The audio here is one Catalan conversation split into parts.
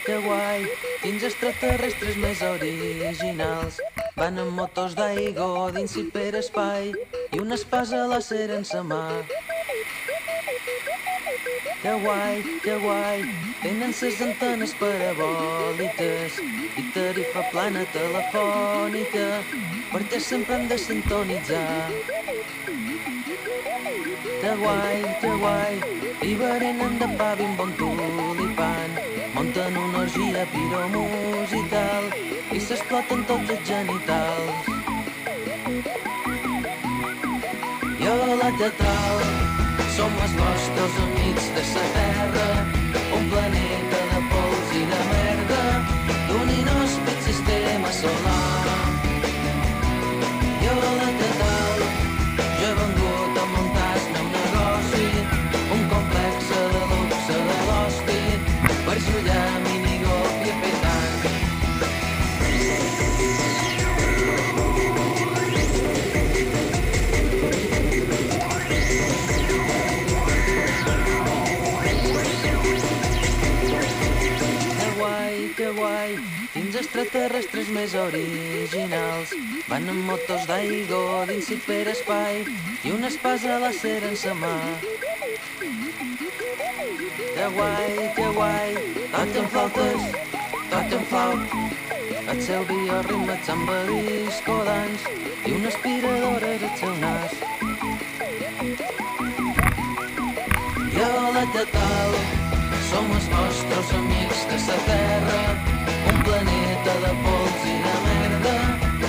Que guai, quins extraterrestres més originals. Van amb motors d'aigua dins hiperespai i una espasa làser en sa mà. Que guai, tenen ses antenes parabòliques i tarifa plana telefònica perquè sempre hem de sintonitzar. Que guai, i berenen de pa i un bon tulipan, munten una orgia piromusical i s'exploten tots els genitals. I hola, què tal? Som els vostres amics de la Terra, un planeta de pols i de merda, d'un inhòspit sistema solar. I hola, què tal? Jo he vengut a muntar-ne un negoci, un complex de luxe de l'hosti, per jugar minigolf i a petanc. Que guai, quins extraterrestres més originals. Van amb motors d'aigua dins hiperespai i una espasa làser en sa mà. Que guai, toquen flautes, toquen flaut, el seu bioritme samba discodants i una aspiradora és el seu nas. I hola, què tal? Som els vostres amics de la Terra, un planeta de pols i de merda,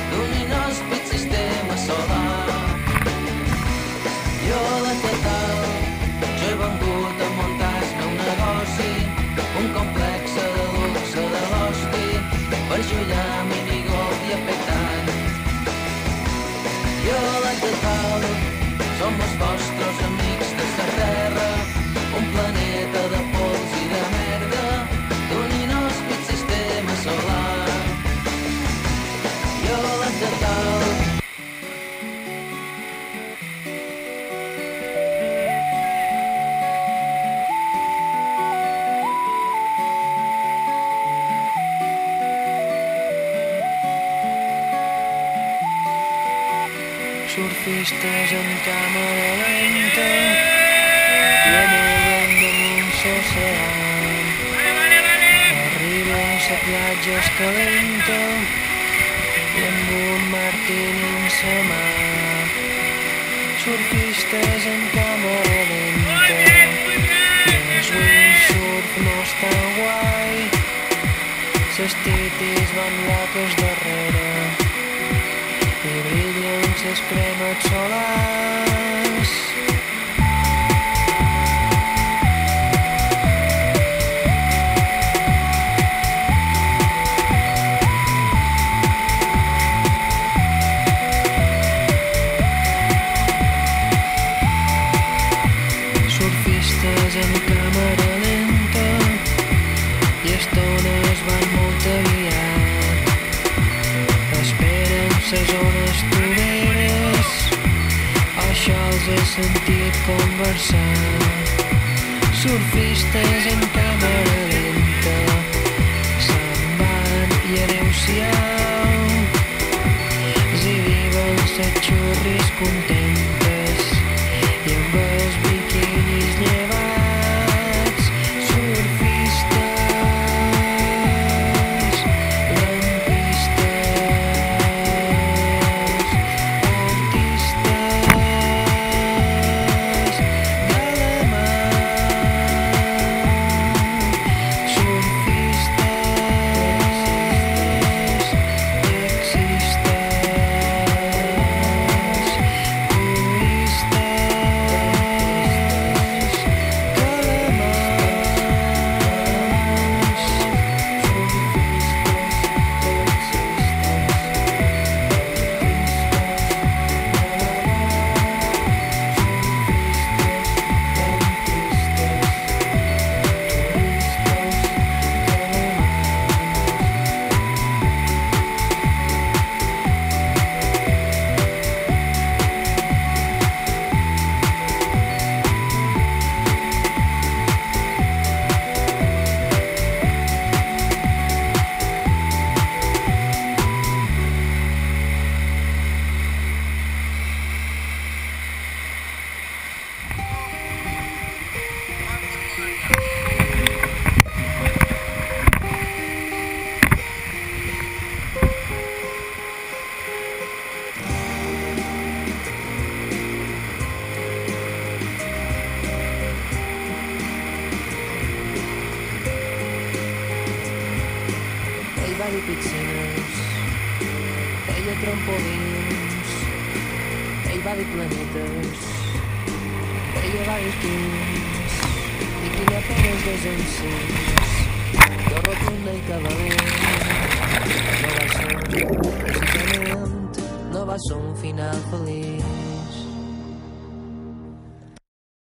d'un inhòspit sistema solar. I hola, què tal? Jo he vengut a muntar-ne un negoci, un complex de luxe de l'hosti, per jugar a minigolf i a petanc. I hola, què tal? Som els vostres amics de la Terra, un planeta de pols i de merda, d'un inhòspit sistema solar. I hola, què tal? Surfistes en càmera lenta i amunt damunt l'oceà. Arriba a la platja escalenta i amb un martini en sa mà. Surfistes en càmera lenta i el windsurf no està guai. Ses titis van loques darrere i brillen ses cremes solars. Surfistes en càmera lenta i estones van molt aviat. Esperen ses ones toreres, això els he sentit conversar. Surfistes en càmera lenta se'n van i adeu-siau. Si viven ses xurris contentes i amb els biquinis llevats. Surfistes, lampistes, artistes de la mà. piscines, ella trampolins, ell va dir planetes, ella va dir quins, i quina pena els dos en sis, que rotunda i cavalent, no va ser, precisament, no va ser un final feliç.